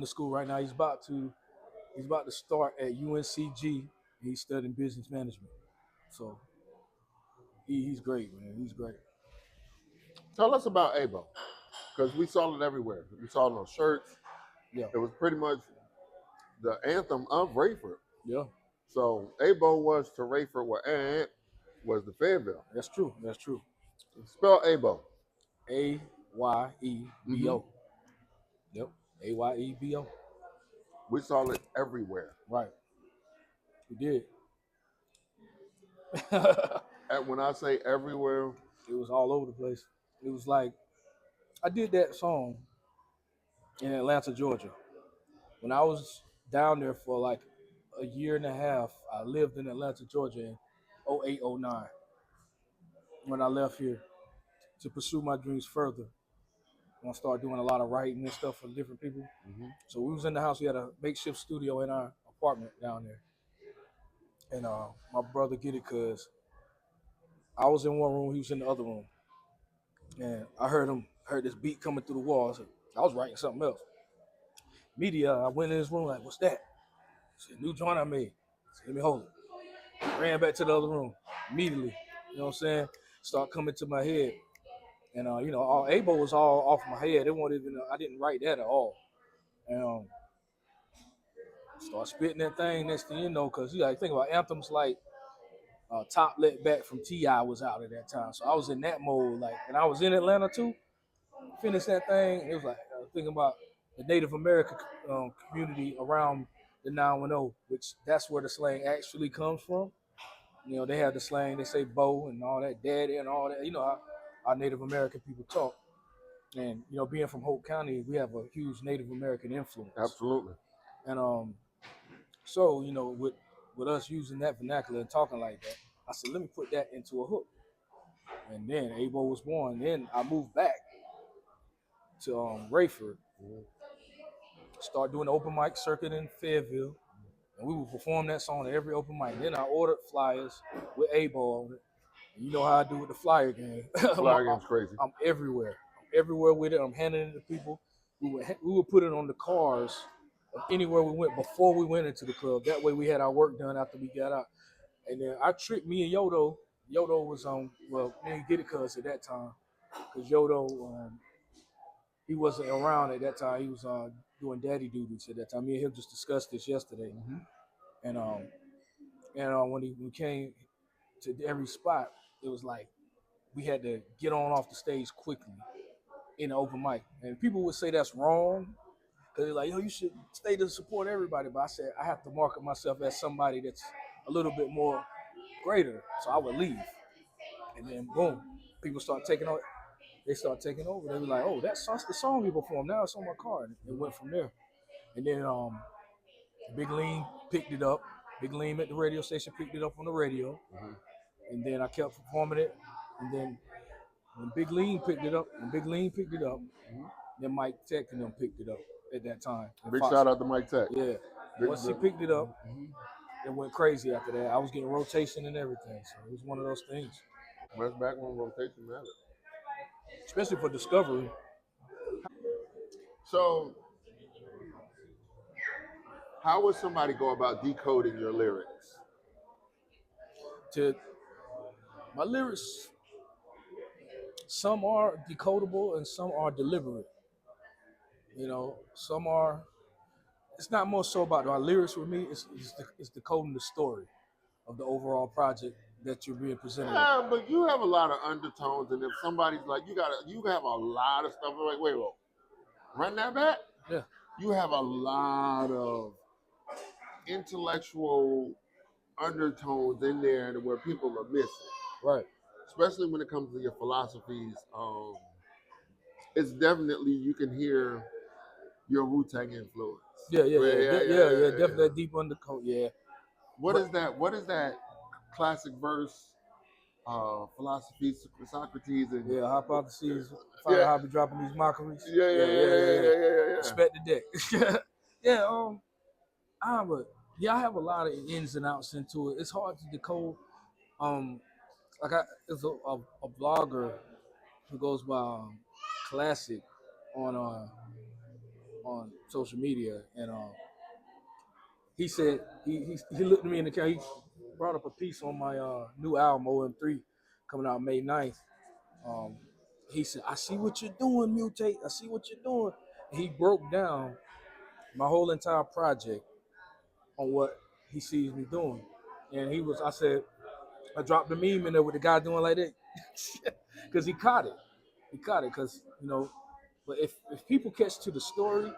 school right now. He's about to start at UNCG. He's studying business management. So he's great, man. He's great. Tell us about Abo, because we saw it everywhere. We saw it on shirts. Yeah. It was pretty much the anthem of Rayford. Yeah. So Abo was to Rayford what Ant was to Fayetteville. That's true. That's true. Spell Abo. AYEBO. Yep. AYEBO. We saw it everywhere. Right. We did. And when I say everywhere, it was all over the place. It was like I did that song in Atlanta, Georgia. When I was down there for like a year and a half, I lived in Atlanta, Georgia in 08, 09. When I left here to pursue my dreams further. I started doing a lot of writing and stuff for different people. Mm-hmm. So we was in the house. We had a makeshift studio in our apartment down there. And my brother get it because I was in one room, he was in the other room. And I heard this beat coming through the walls. I was writing something else. Media, I went in his room like, what's that? I said, new joint I made. I said, let me hold it. Ran back to the other room immediately. You know what I'm saying? Start coming to my head. And, all Abo was all off my head. It wasn't even, I didn't write that at all. And start spitting that thing. Next thing you know, because you got to think about anthems like Top Let Back from T.I. was out at that time. So I was in that mode. Like, and I was in Atlanta too. Finished that thing. It was like, I was thinking about the Native American community around the 910, which that's where the slang actually comes from. They have the slang, they say bo and all that, daddy and all that. You know how our Native American people talk. And, being from Hope County, we have a huge Native American influence. Absolutely. And so, with us using that vernacular and talking like that, I said, let me put that into a hook. And then Abo was born. Then I moved back to Rayford. Start doing the open mic circuit in Fayetteville. And we would perform that song at every open mic. Then I ordered flyers with Abo on it. And you know how I do with the flyer game. Flyer game's crazy. I'm everywhere. I'm everywhere with it. I'm handing it to people. We would put it on the cars of anywhere we went before we went into the club. That way we had our work done after we got out. And then I tricked me and Yodo. Yodo was me and Get It Cuz at that time. Because Yodo, he wasn't around at that time. He was doing daddy duties at that time. Me and him just discussed this yesterday. Mm-hmm. And when we came to every spot, it was like we had to get on off the stage quickly in the open mic. And people would say that's wrong because they're like, you should stay to support everybody. But I said I have to market myself as somebody that's a little bit more greater. So I would leave. And then boom, people start taking over. They start taking over. They were like, oh, that's the song we performed. Now it's on my card. It went from there. And then Big Lean picked it up. Big Lean at the radio station picked it up on the radio. Mm-hmm. And then I kept performing it. And then when Big Lean picked it up, then Mike Tech and them picked it up at that time. Big shout out to Mike Tech. Yeah. Once he picked it up, it went crazy after that. I was getting rotation and everything. So it was one of those things. That's back when rotation mattered. Especially for discovery. So, how would somebody go about decoding your lyrics? My lyrics, some are decodable and some are deliberate. Some are. It's not more so about my lyrics with me. It's decoding the story of the overall project that you're being presented. Yeah, but you have a lot of undertones, and if somebody's like, you have a lot of stuff. Like, wait, run that back. Yeah. You have a lot of intellectual undertones in there where people are missing. Right. Especially when it comes to your philosophies. It's definitely, you can hear your Wu-Tang influence. Yeah, definitely that deep undercoat, yeah. What is that classic verse? Philosophy, Socrates, and hypotheses. Find out how to be dropping these mockeries. Yeah. Respect the deck. Yeah, I have a lot of ins and outs into it. It's hard to decode. There's a blogger who goes by Classic on on social media, and he said he looked at me in the camera. He brought up a piece on my new album OM3 coming out May 9th. Um, he said, "I see what you're doing, Mutate. I see what you're doing." And he broke down my whole entire project on what he sees me doing. And I said, I dropped the meme in there with the guy doing like that because he caught it. He caught it because but if people catch to the story,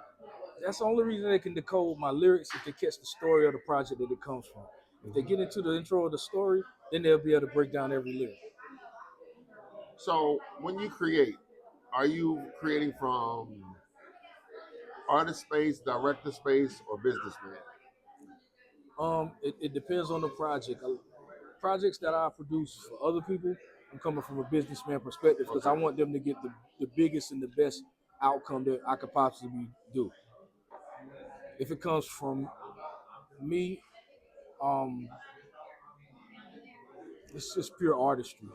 that's the only reason they can decode my lyrics if they catch the story of the project that it comes from. If they get into the intro of the story, then they'll be able to break down every lyric. So when you create, are you creating from artist space, director space, or businessman? It depends on the project. Projects that I produce for other people, I'm coming from a businessman perspective because I want them to get the biggest and the best outcome that I could possibly do. If it comes from me, um, it's just pure artistry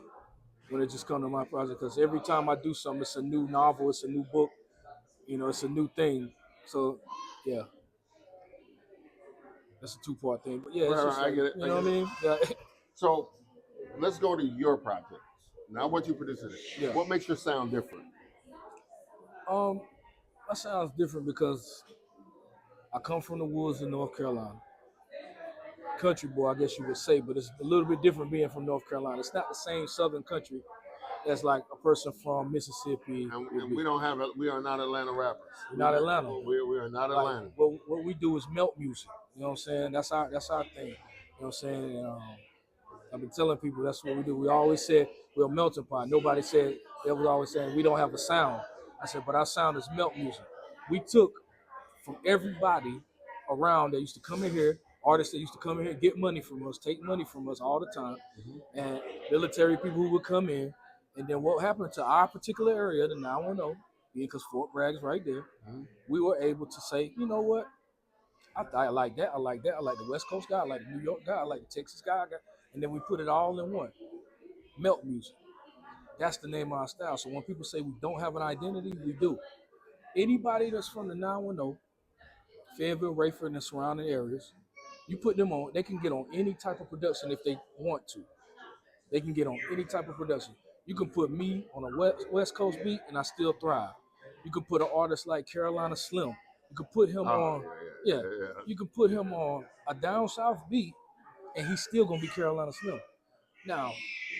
when it just comes to my project. Because every time I do something, it's a new novel, it's a new book, it's a new thing. So, yeah, that's a two-part thing. But yeah, it's just I like get it. what I mean. Yeah. So let's go to your projects. Now, what you producing it. Yeah. What makes your sound different? That sounds different because I come from the woods in North Carolina. Country boy, I guess you would say, but it's a little bit different being from North Carolina. It's not the same Southern country as like a person from Mississippi. And we are not Atlanta rappers. We're not Atlanta. We are not Like, Atlanta. what we do is melt music. You know what I'm saying? That's our thing. You know what I'm saying? And, I've been telling people that's what we do. We always said we're a melting pot. Nobody said they was always saying we don't have a sound. I said, but our sound is melt music. We took from everybody around that used to come in here, artists that used to come in here, get money from us, take money from us all the time, and military people who would come in. And then what happened to our particular area, the 910, because Fort Bragg's right there, we were able to say, you know what? I like that. I like that. I like the West Coast guy. I like the New York guy. I like the Texas guy. And then we put it all in one. Melt music. That's the name of our style. So when people say we don't have an identity, we do. Anybody that's from the 910, Fayetteville, Rayford, and the surrounding areas, you put them on, they can get on any type of production if they want to. They can get on any type of production. You can put me on a West Coast beat and I still thrive. You can put an artist like Carolina Slim. You can put him on, you can put him on a down south beat and he's still gonna be Carolina Slim. Now,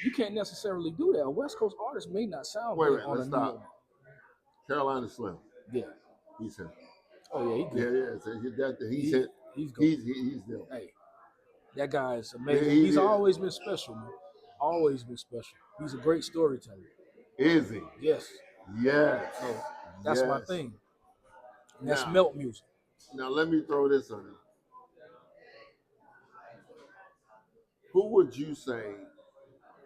you can't necessarily do that. A West Coast artist may not sound good on a New York. Carolina Slim. Yeah. He's him. Oh yeah, he good. So he's hit. He's good. He's there. Hey, that guy is amazing. He's always been special, man. Always been special. He's a great storyteller. Is he? Yes. Yes. So that's my thing. And that's now, melt music. Now let me throw this on you. Who would you say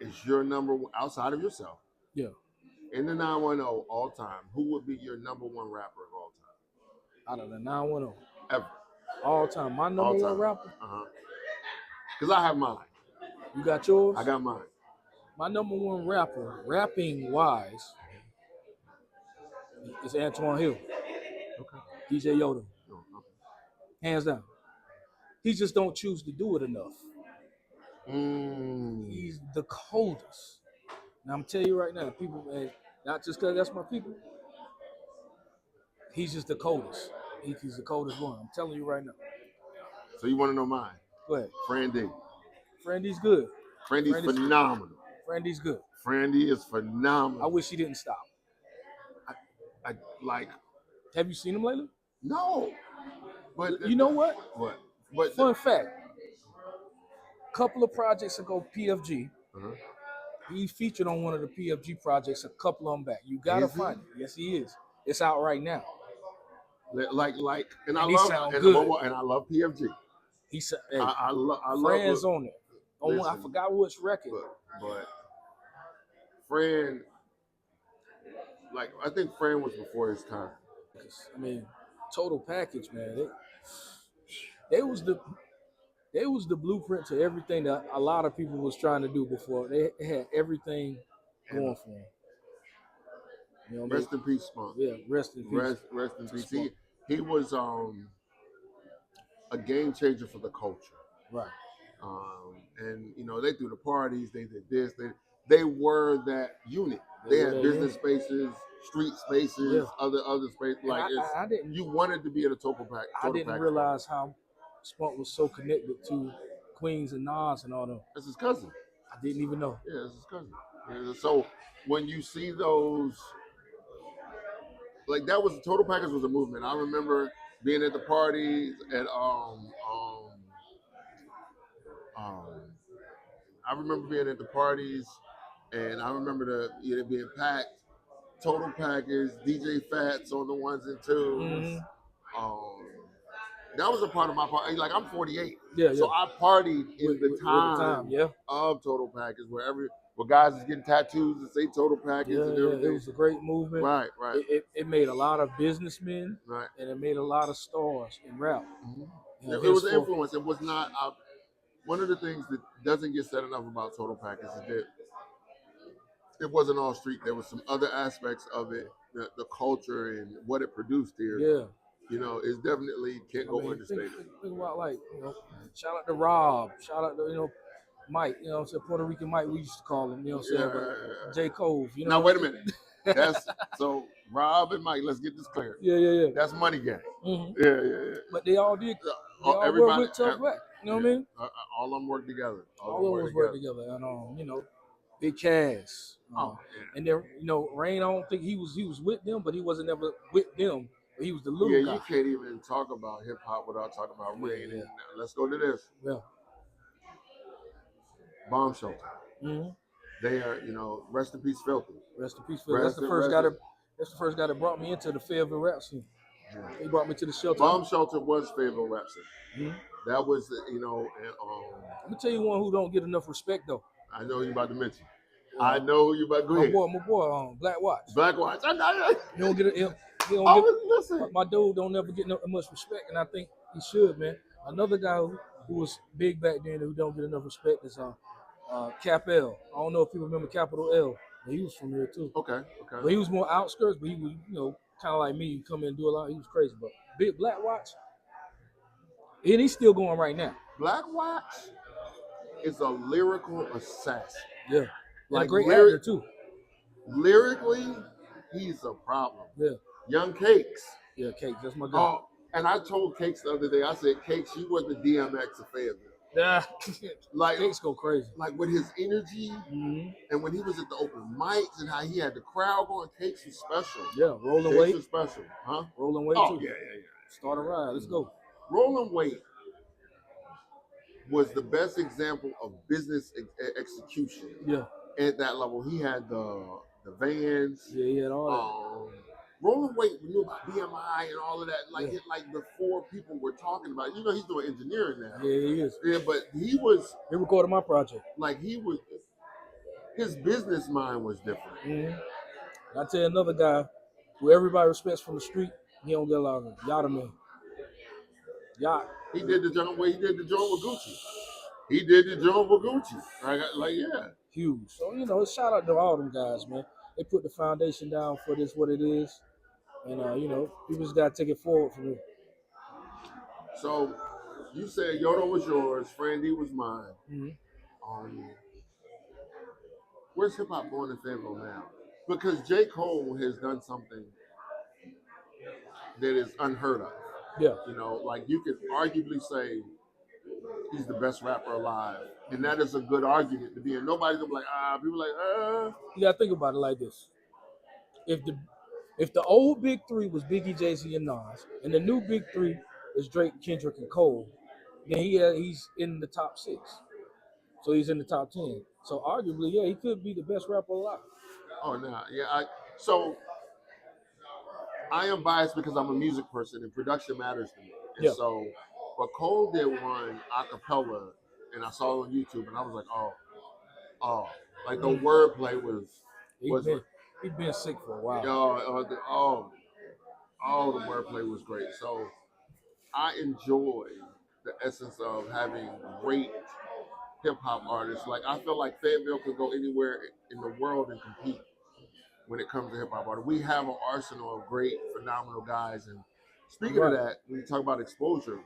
is your number one outside of yourself? Yeah. In the 910 all time, who would be your number one rapper of all time? Out of the 910. Ever. All time. My number one rapper? Because I have mine. You got yours? I got mine. My number one rapper, rapping wise, is Antoine Hill. Okay. DJ Yoda. Hands down. He just don't choose to do it enough. He's the coldest. Now I'm telling you right now, people, man, not just because that's my people. He's just the coldest. He's the coldest one. I'm telling you right now. So you want to know mine? Go ahead. Frandy. Frandy's good. Frandy's phenomenal. Frandy's good. Frandy is phenomenal. I wish he didn't stop. I like. Have you seen him lately? No. But you know what? What? But fun fact. Couple of projects ago, PFG. He featured on one of the PFG projects a couple of them back. You gotta find it. Yes, he is. It's out right now. And I love PFG. He said, hey, I love Friends on it. Listen, I forgot which record. But Fran, I think Fran was before his time. I mean, total package, man. They was the blueprint to everything that a lot of people was trying to do before. They had everything going for them. You know, rest in peace, Spunk. Yeah, rest in peace. Rest in peace. he was a game changer for the culture. Right. And they threw the parties, they did this, they were that unit. They were had that business unit. spaces, street spaces, Yeah. other spaces. And Like I didn't you wanted to be at a total I package didn't party. realize how Spunk was so connected to Queens and Nas and all them. That's his cousin. I didn't even know. Yeah, that's his cousin. Yeah, so when you see those, like that was total package was a movement. I remember being at the parties at um I remember being at the parties, and I remember it being packed. Total package, DJ Fats on the ones and twos. Mm-hmm. That was a part of my party. Like I'm 48, Yeah, so yeah. I partied in With the time yeah. of Total Package, where guys is getting tattoos that say Total Package Yeah, and yeah. everything. It was a great movement. Right, right. It made a lot of businessmen, Right. and it made a lot of stars in rap. Mm-hmm. It was an influence. It was not. One of the things that doesn't get said enough about Total Package is that it wasn't all street. There was some other aspects of it, the culture and what it produced here. Yeah. It's definitely can't go understated. Think about, like, shout out to Rob, shout out to, Mike, Puerto Rican Mike, we used to call him, J. Cove, Now, wait a minute. That's so Rob and Mike, let's get this clear. Yeah. That's Money Gang. Mm-hmm. Yeah. But they all did. They all work with Tough Rap. You know what I mean? All of them work together. All of them work together. And, Big Cass. And then, Rain, I don't think he was with them, but he wasn't ever with them. He was the little guy. Yeah, you can't even talk about hip hop without talking about Rain. Yeah. And let's go to this. Yeah. Bomb Shelter. Mm-hmm. They are, rest in peace, Filthy. Rest in peace, Filthy. That's the first guy that brought me into the Fayetteville rap scene. Yeah. He brought me to the shelter. Bomb Shelter was Fayetteville rap scene. Mm-hmm. That was, and let me tell you one who don't get enough respect though. I know who you about to mention. I know who you about to go ahead. My boy, Black Watch. Black Watch. I know. He don't get my dude don't never get much respect, and I think he should, man. Another guy who was big back then who don't get enough respect is Cap L. I don't know if people remember Capital L, but he was from here too. Okay. But he was more outskirts, but he was, kind of like me. He come in and do a lot. He was crazy, but Big Black Watch, and he's still going right now. Black Watch is a lyrical assassin. Yeah, like a great actor too. Lyrically, he's a problem. Yeah. Young Cakes. Yeah, Cakes. That's my guy. Oh, and I told Cakes the other day. I said, Cakes, you were the DMX of Fayetteville. Yeah. Like Cakes go crazy. Like with his energy, and when he was at the open mics and how he had the crowd going, Cakes was special. Yeah, Rolling Weight. Was special, huh? Rolling Weight too. Yeah. Start a ride. Let's go. Rolling Weight was the best example of business execution. Yeah. At that level, he had the vans. Yeah, he had all that. Rolling Weight, we knew about BMI and all of that. Like before people were talking about. He's doing engineering now. Yeah, he is. Yeah, but he recorded my project. Like his business mind was different. Mm-hmm. I tell you another guy who everybody respects from the street. He don't get a lot of it. Yada man. Yacht. He did the joint with Gucci. He did the joint with Gucci. Like yeah. Huge. So, shout out to all them guys, man. They put the foundation down for this, what it is. And, people just got to take it forward from here. So, you said Yoda was yours, Frandy was mine. Mm-hmm. Where's hip-hop going in Fayetteville now? Because J. Cole has done something that is unheard of. Yeah. Like you could arguably say he's the best rapper alive. And that is a good argument to be in. Nobody's gonna be like, people like, You gotta think about it like this. If the old big three was Biggie, Jay-Z, and Nas, and the new big three is Drake, Kendrick, and Cole, then he's in the top 6. So he's in the top 10. So arguably, yeah, he could be the best rapper alive. Oh no, yeah. So I am biased because I'm a music person and production matters to me. And so, but Cole did one a cappella, and I saw it on YouTube, and I was like, oh, like the wordplay was. He's been sick for a while. The wordplay was great. So I enjoy the essence of having great hip hop artists. Like I feel like Fayetteville could go anywhere in the world and compete when it comes to hip hop artists. We have an arsenal of great, phenomenal guys, and Speaking of that, when you talk about exposure,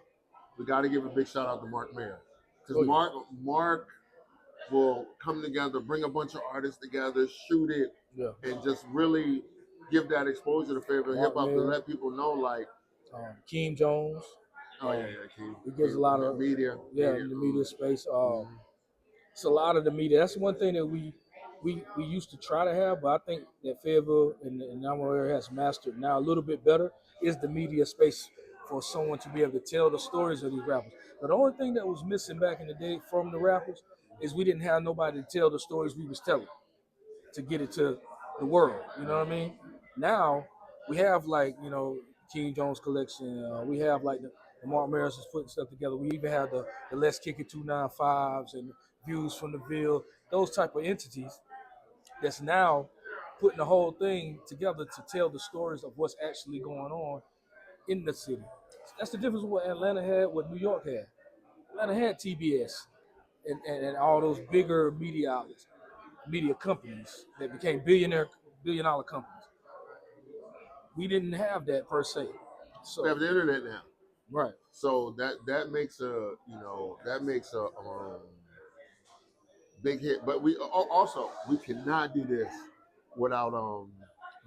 we got to give a big shout out to Mark Mayer, because Mark will come together, bring a bunch of artists together, shoot it, and just really give that exposure to Fayetteville hip hop to let people know, like Keem Jones. Keem. He gives a lot of media. In the media space. It's a lot of the media. That's one thing that we used to try to have, but I think that Fayetteville and our area has mastered now a little bit better is the media space for someone to be able to tell the stories of these rappers. But the only thing that was missing back in the day from the rappers is we didn't have nobody to tell the stories we was telling to get it to the world. You know what I mean? Now we have King Jones collection. We have the Mark Maris is putting stuff together. We even have the Let's Kick It 295s and Views from the Ville, those type of entities that's now putting the whole thing together to tell the stories of what's actually going on in the city. That's the difference with what Atlanta had, what New York had. Atlanta had TBS and all those bigger media outlets, media companies that became billion-dollar companies. We didn't have that per se. So we have the internet now, right? So that makes a big hit. But we also cannot do this without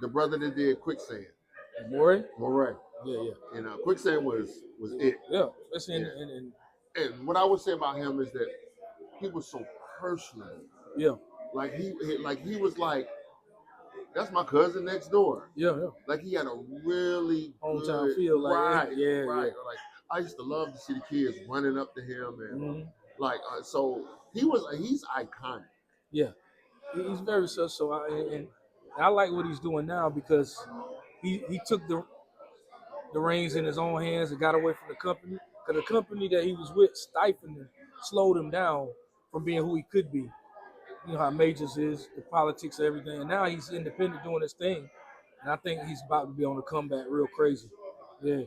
the brother that did Quicksand. Moray. Yeah. And Quicksand was it. Yeah, especially in and what I would say about him is that he was so personal. Yeah. Like he was like, that's my cousin next door. Yeah. Like he had a really hometown good, feel. Like right. Like I used to love to see the kids running up to him and so he's iconic. Yeah, he's very so. I like what he's doing now because he took the reins in his own hands and got away from the company. Because the company that he was with stifled him, slowed him down from being who he could be. You know how Majors is, the politics, everything. And now he's independent doing his thing. And I think he's about to be on the comeback real crazy. Yeah.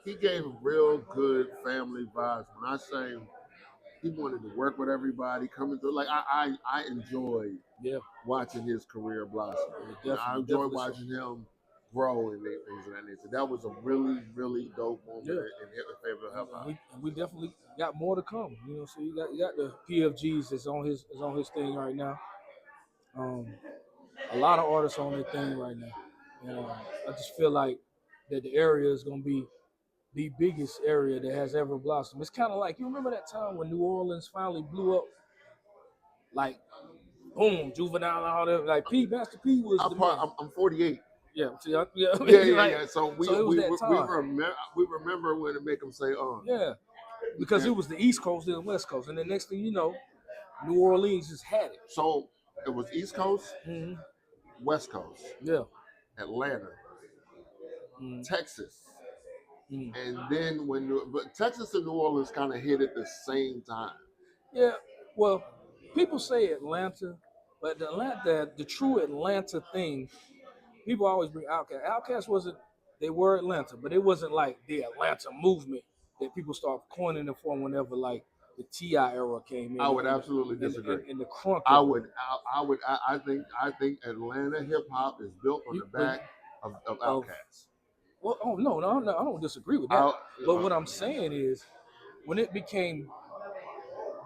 He gave real good family vibes. When I say he wanted to work with everybody, coming through, like I enjoyed watching his career blossom. Yeah, I enjoyed watching him grow and things of that nature. That was a really, really dope moment in Fayetteville hip hop. And we definitely got more to come. You know, so you got the PFGs that's on his thing right now. A lot of artists on their thing right now, and I just feel like that the area is gonna be the biggest area that has ever blossomed. It's kind of like, you remember that time when New Orleans finally blew up, like boom, Juvenile, all that. Like Master P was the man. I'm 48. Yeah, yeah. So we remember when to make them say, yeah, because it was the East Coast and the West Coast, and the next thing you know, New Orleans just had it. So it was East Coast, West Coast, Atlanta, Texas, and then but Texas and New Orleans kind of hit at the same time. Yeah, well, people say Atlanta, but the true Atlanta thing, people always bring Outkast. Outkast wasn't, they were Atlanta, but it wasn't like the Atlanta movement that people start coining it for whenever like the T.I. era came in. I would absolutely disagree. And the crunk. I think Atlanta hip hop is built on the back of Outkast. Well, no, I don't disagree with that. But what I'm saying is, when it became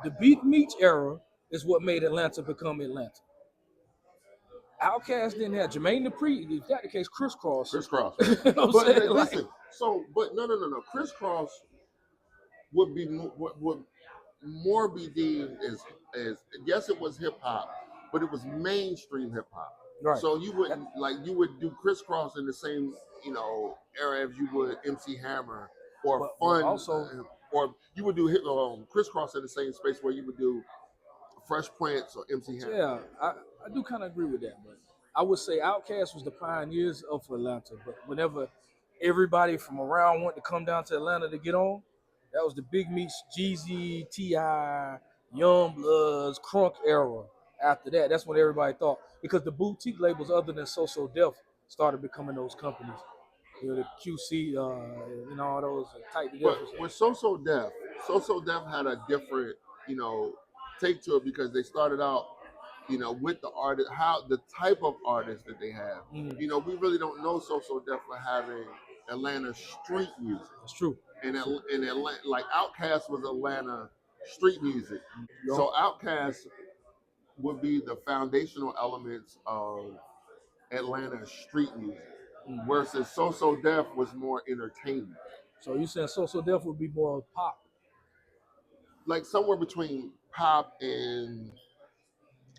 the Beat Meets era, is what made Atlanta become Atlanta. Outkast didn't have Jermaine Dupri. If that's the case, Criss Cross. You know but listen, but no. Criss Cross would be would more be deemed as yes, it was hip hop, but it was mainstream hip hop. Right. So you wouldn't you would do Criss Cross in the same era as you would MC Hammer or Fun. Also, or you would do Criss Cross in the same space where you would do Fresh Prince or MC Hammer. Yeah, I do kind of agree with that, but I would say Outkast was the pioneers of Atlanta. But whenever everybody from around wanted to come down to Atlanta to get on, that was the Big Meats, Jeezy, T.I., Young Bloods, Crunk era. After that, that's what everybody thought. Because the boutique labels other than So Def started becoming those companies. You know, the QC and all those tight together. But with So Def had a different, take to it because they started out, with the artist, the type of artist that they have. We really don't know So Def for having Atlanta street music. That's true. In Atlanta, like Outkast was Atlanta street music. So Outkast would be the foundational elements of Atlanta street music, versus So Def was more entertainment. So you saying So Def would be more pop? Like somewhere between pop and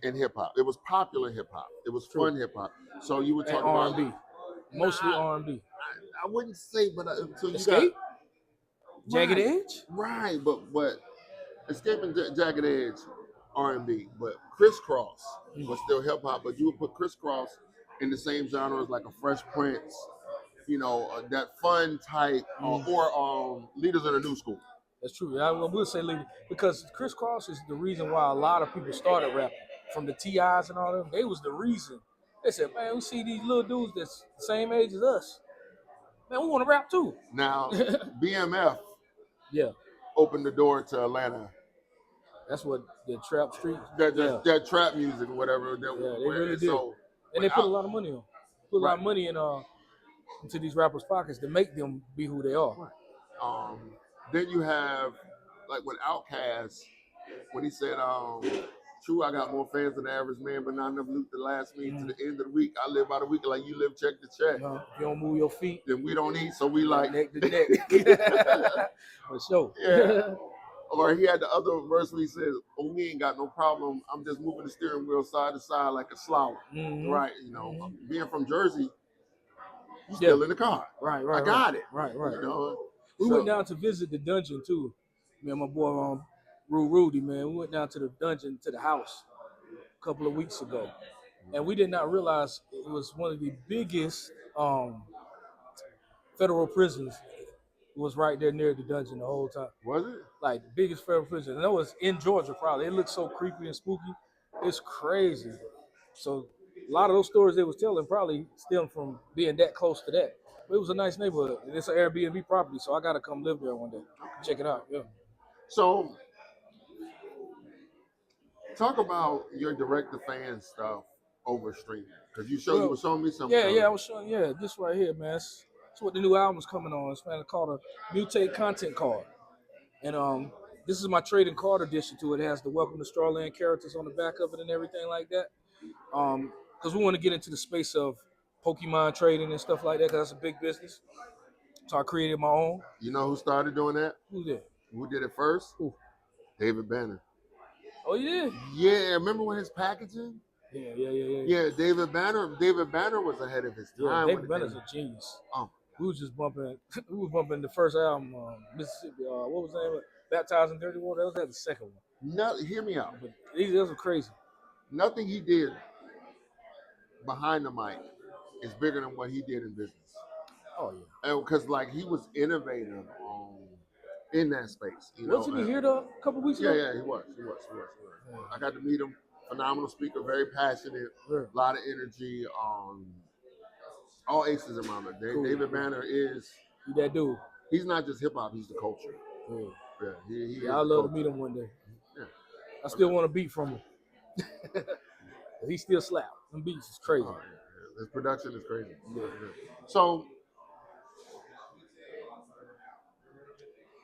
hip hop. It was popular hip hop. It was fun hip hop. So you would talk about R&B, mostly R&B. I wouldn't say, but so you Escape? got Jagged Edge? right, but Escape and Jagged Edge R&B, but Crisscross was still hip hop. But you would put Crisscross in the same genre as like a Fresh Prince, you know, that fun type, or Leaders of the New School. That's true. I will say Leader, because Crisscross is the reason why a lot of people started rapping. From the T.I.s and all them, they was the reason. They said, man, we see these little dudes that's the same age as us. Man, we want to rap too. Now, BMF yeah, opened the door to Atlanta. That's what the trap street. That trap music or whatever. They really did. So, and they put a lot of money on. Put a lot of money into these rappers' pockets to make them be who they are. Right. Then you have, like with Outkast, when he said, true, I got more fans than the average man, but not enough loot to last me to the end of the week. I live by the week like you live check to check. If you don't move your feet, then we don't eat, so we like neck to neck. For sure. Yeah. Or he had the other verse where he says, "Oh, we ain't got no problem. I'm just moving the steering wheel side to side like a slough." Right? You know, being from Jersey, you still in the car. Right. I got it. Right. You know? We went down to visit the dungeon too. Me and my boy Rudy, man. We went down to the dungeon, to the house a couple of weeks ago. And we did not realize it was one of the biggest federal prisons. It was right there near the dungeon the whole time. Was it? Like the biggest federal prison. And it was in Georgia probably. It looked so creepy and spooky. It's crazy. So a lot of those stories they was telling probably stem from being that close to that. But it was a nice neighborhood. It's an Airbnb property, so I got to come live there one day. Check it out. Yeah. So, talk about your direct-to-fan stuff over streaming. Because you were showing me something. Yeah, I was showing. Yeah, this right here, man. It's what the new album's coming on. It's called a Mutate content card. And this is my trading card addition to it. It has the Welcome to Starland characters on the back of it and everything like that. Because we want to get into the space of Pokemon trading and stuff like that, because that's a big business. So I created my own. You know who started doing that? Who did? Who did it first? Who? David Banner. Oh, you did? Yeah, remember when his packaging? Yeah, David Banner was ahead of his time. David Banner's a genius. We was just bumping. We were bumping the first album, Mississippi. What was the name of it? Baptized in Dirty Water. That was the second one. No, hear me out. But those are crazy. Nothing he did behind the mic is bigger than what he did in business. Oh yeah. Because like he was innovative in that space. Wasn't he here a couple weeks ago? Yeah, he was. Yeah. I got to meet him. Phenomenal speaker, very passionate, a lot of energy. All aces around him. David Banner is that dude. He's not just hip hop; he's the culture. Yeah, I'd love to meet him one day. Yeah. I still want a beat from him. He still slap. Them beats is crazy. His production is crazy. Yeah. So,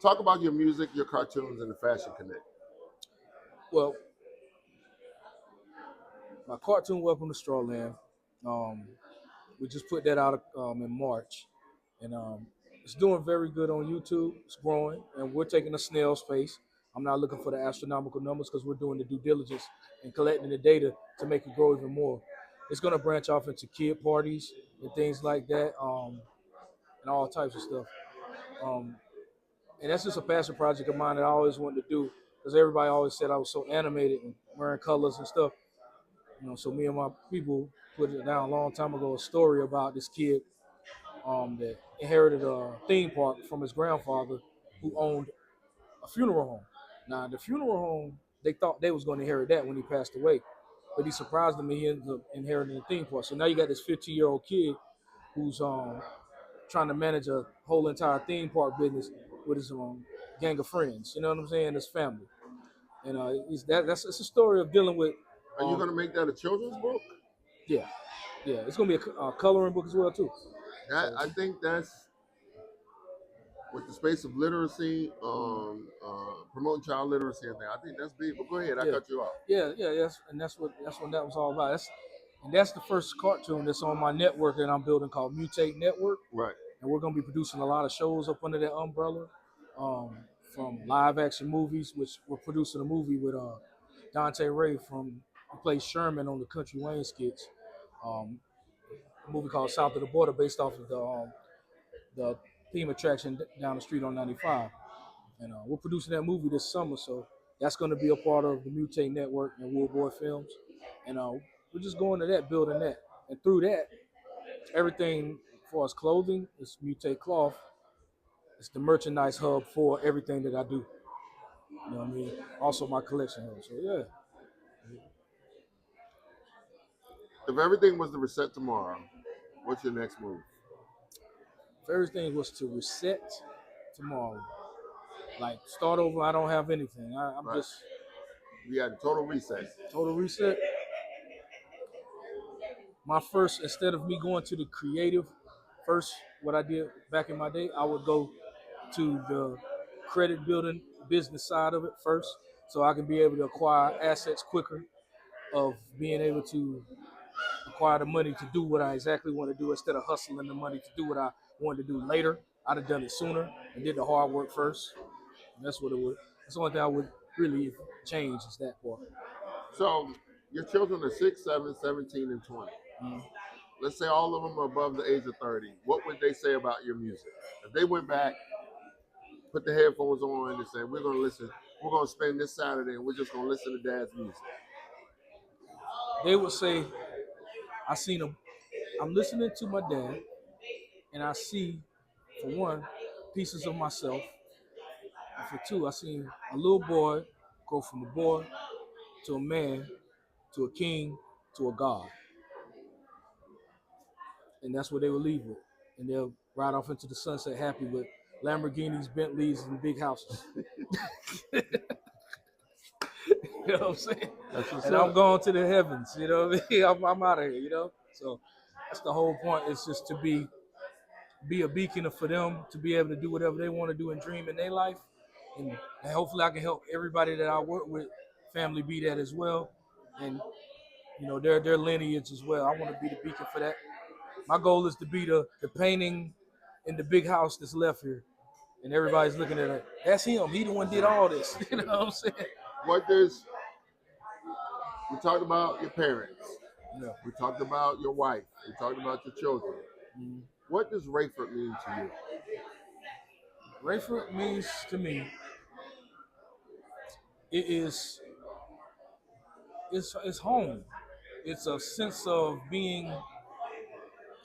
talk about your music, your cartoons, and the Fashion Connect. Well, my cartoon Welcome to Starland. We just put that out in March, and it's doing very good on YouTube. It's growing, and we're taking a snail's pace. I'm not looking for the astronomical numbers because we're doing the due diligence and collecting the data to make it grow even more. It's going to branch off into kid parties and things like that, and all types of stuff. And that's just a passion project of mine that I always wanted to do, because everybody always said I was so animated and wearing colors and stuff. So me and my people put it down a long time ago, a story about this kid that inherited a theme park from his grandfather, who owned a funeral home. Now, the funeral home, they thought they was going to inherit that when he passed away, but he surprised them and he ended up inheriting the theme park. So now you got this 15-year-old kid who's trying to manage a whole entire theme park business with his gang of friends. You know what I'm saying? His family. And it's a story of dealing with. Are you going to make that a children's book? Yeah. It's going to be a coloring book as well too. I think that's with the space of literacy, promoting child literacy and things. I think that's big. But go ahead, I Yeah, cut you off. yeah, yeah. That's what that was all about. That's the first cartoon that's on my network that I'm building called Mutate Network, Right. and we're gonna be producing a lot of shows up under that umbrella, from live action movies, which we're producing a movie with Dante Ray who plays Sherman on the Country Wayne skits, um, a movie called South of the Border based off of the theme attraction down the street on 95. And we're producing that movie this summer, so that's going to be a part of the Mutate Network and Wood Boy Films. And we're just going to that, building that. And through that, everything for us clothing is Mutate Cloth. It's the merchandise hub for everything that I do. You know what I mean? Also my collection hub. So yeah. If everything was to reset tomorrow, what's your next move? If everything was to reset tomorrow, like start over, I don't have anything. I'm Right. just You had a total reset. total reset. My first, instead of me going to the creative first, what I did back in my day, I would go to the credit building business side of it first, so I can be able to acquire assets quicker, of being able to acquire the money to do what I exactly want to do instead of hustling the money to do what I wanted to do later. I'd have done it sooner and did the hard work first. And that's what it would. That's the only thing I would really change is that part. So your children are 6, 7, 17, and 20. Mm. Let's say all of them are above the age of 30. What would they say about your music? If they went back, put the headphones on, and said, "We're gonna listen. We're gonna spend this Saturday, and we're just gonna listen to Dad's music." They would say, I seen them. I'm listening to my dad, and I see, for one, pieces of myself. And for two, I seen a little boy go from a boy to a man to a king to a god. And that's what they would leave with. And they'll ride off into the sunset happy with Lamborghinis, Bentleys, and big houses. You know what I'm saying? And I'm going to the heavens, you know what I mean? I'm out of here, you know? So that's the whole point. It's just to be a beacon for them to be able to do whatever they want to do and dream in their life. And hopefully I can help everybody that I work with, family, be that as well. And their lineage as well. I want to be the beacon for that. My goal is to be the painting in the big house that's left here. And everybody's looking at it. That's him. He the one did all this. You know what I'm saying? We talked about your parents. Yeah. We talked about your wife. We talked about your children. Mm-hmm. What does Rayford mean to you? Rayford means to me, it's home. It's a sense of being.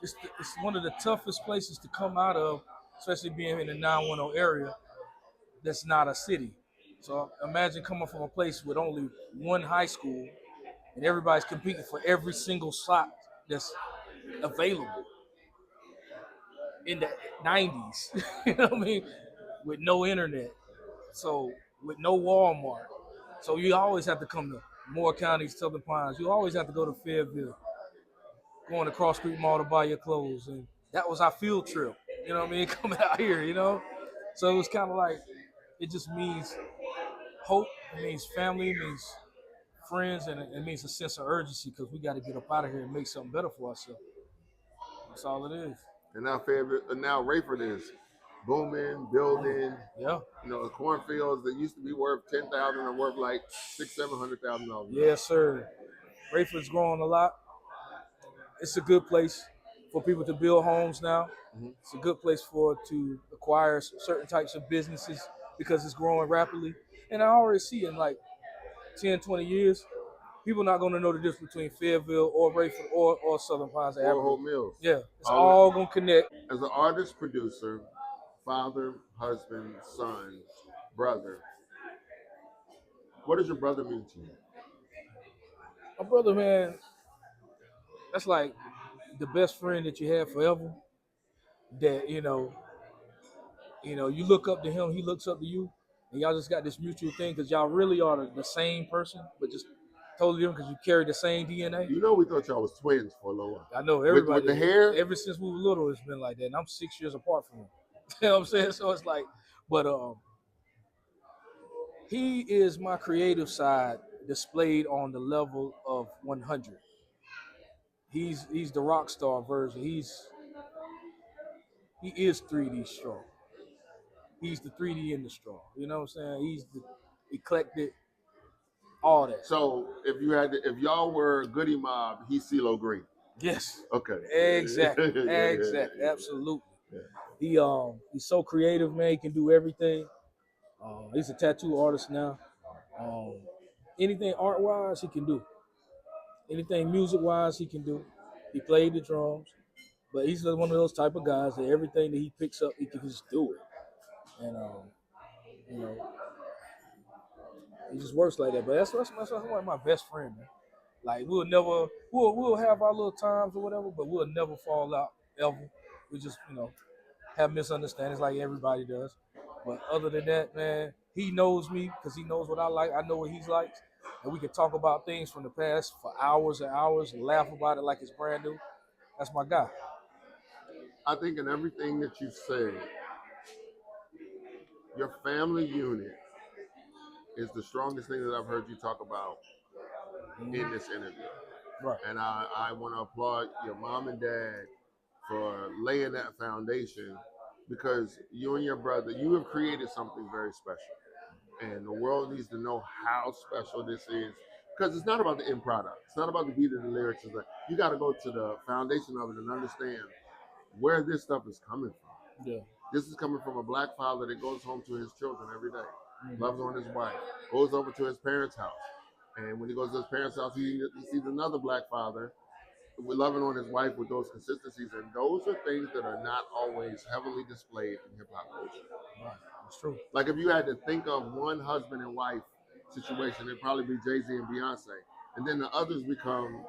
It's one of the toughest places to come out of, especially being in the 910 area. That's not a city. So imagine coming from a place with only one high school, and everybody's competing for every single slot that's available in the 90s. You know what I mean? With no internet, so with no Walmart. So you always have to come to Moore County, Southern Pines. You always have to go to Fayetteville, going to Cross Street Mall to buy your clothes. And that was our field trip. You know what I mean? Coming out here, you know? So it was kind of like, it just means hope. It means family. It means friends. And it means a sense of urgency because we got to get up out of here and make something better for ourselves. That's all it is. And now Rayford is booming, building. Yeah. The cornfields that used to be worth $10,000 are worth like $600,000-$700,000. Yes, sir. Rayford's growing a lot. It's a good place for people to build homes now. Mm-hmm. It's a good place to acquire certain types of businesses because it's growing rapidly. And I already see in like 10, 20 years, people not going to know the difference between Fayetteville or Rayford or Southern Pines or Hope Mills. Yeah, it's all going to connect. As an artist, producer, father, husband, son, brother, what does your brother mean to you? My brother, man, that's like the best friend that you have forever. That you look up to him, he looks up to you, and y'all just got this mutual thing because y'all really are the same person, but just totally different because you carry the same DNA. We thought y'all was twins for a little while. I know everybody. With the hair? Ever since we were little, it's been like that, and I'm 6 years apart from him. You know what I'm saying? So it's like, but he is my creative side displayed on the level of 100. He's the rock star version. He is 3D straw. He's the 3D in the straw. You know what I'm saying? He's the eclectic, all that. So if y'all were Goody Mob, he's CeeLo Green. Yes. Okay. Exactly. Yeah, Exactly. yeah. Absolutely. Yeah. He's so creative, man. He can do everything. He's a tattoo artist now. Um, anything art wise, he can do. Anything music wise, he can do. He played the drums, but he's one of those type of guys that everything that he picks up, he can just do it. And you know, he just works like that. But that's one of my best friend, man. Like we'll have our little times or whatever, but we'll never fall out ever. We just have misunderstandings like everybody does. But other than that, man, he knows me because he knows what I like. I know what he's like, and we can talk about things from the past for hours and hours and laugh about it like it's brand new. That's my guy. I think in everything that you said, your family unit is the strongest thing that I've heard you talk about in this interview. Right. And I want to applaud your mom and dad for laying that foundation, because you and your brother, you have created something very special. And the world needs to know how special this is, because it's not about the end product. It's not about the beat of the lyrics. It's like, you got to go to the foundation of it and understand where this stuff is coming from. Yeah. This is coming from a black father that goes home to his children every day, loves on his wife, goes over to his parents' house. And when he goes to his parents' house, he sees another black father loving on his wife with those consistencies. And those are things that are not always heavily displayed in hip hop culture. Right. It's true. Like if you had to think of one husband and wife situation, it'd probably be Jay-Z and Beyonce. And then the others become,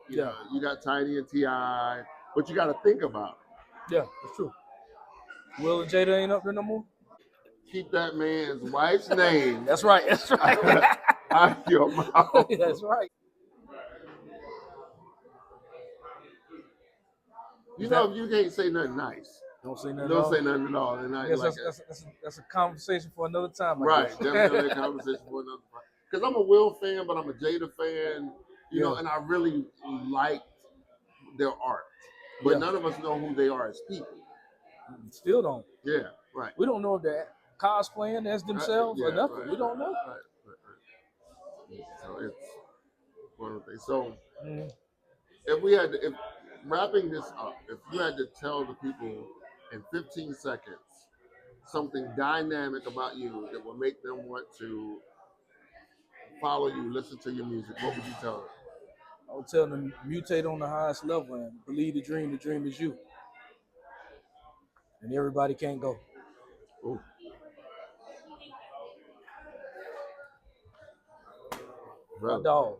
you know, you got Tiny and T.I., but you got to think about it. Yeah, that's true. Will and Jada ain't up there no more? Keep that man's wife's name. That's right. That's right. out of your mouth. That's right. You know, if you can't say nothing nice, don't say nothing. Don't say nothing at all. And I guess that's a conversation for another time. Right, definitely a conversation for another time. Because I'm a Will fan, but I'm a Jada fan. You know, and I really liked their art, but none of us know who they are as people. Still don't. Yeah, right. We don't know if they're cosplaying as themselves or nothing. Right, we don't know. Right. So it's one of the things. So if we had to, if wrapping this up, if you had to tell the people in 15 seconds something dynamic about you that will make them want to follow you, listen to your music, what would you tell them? I would tell them mutate on the highest level and believe the dream is you. And everybody can't go. Ooh. My dog.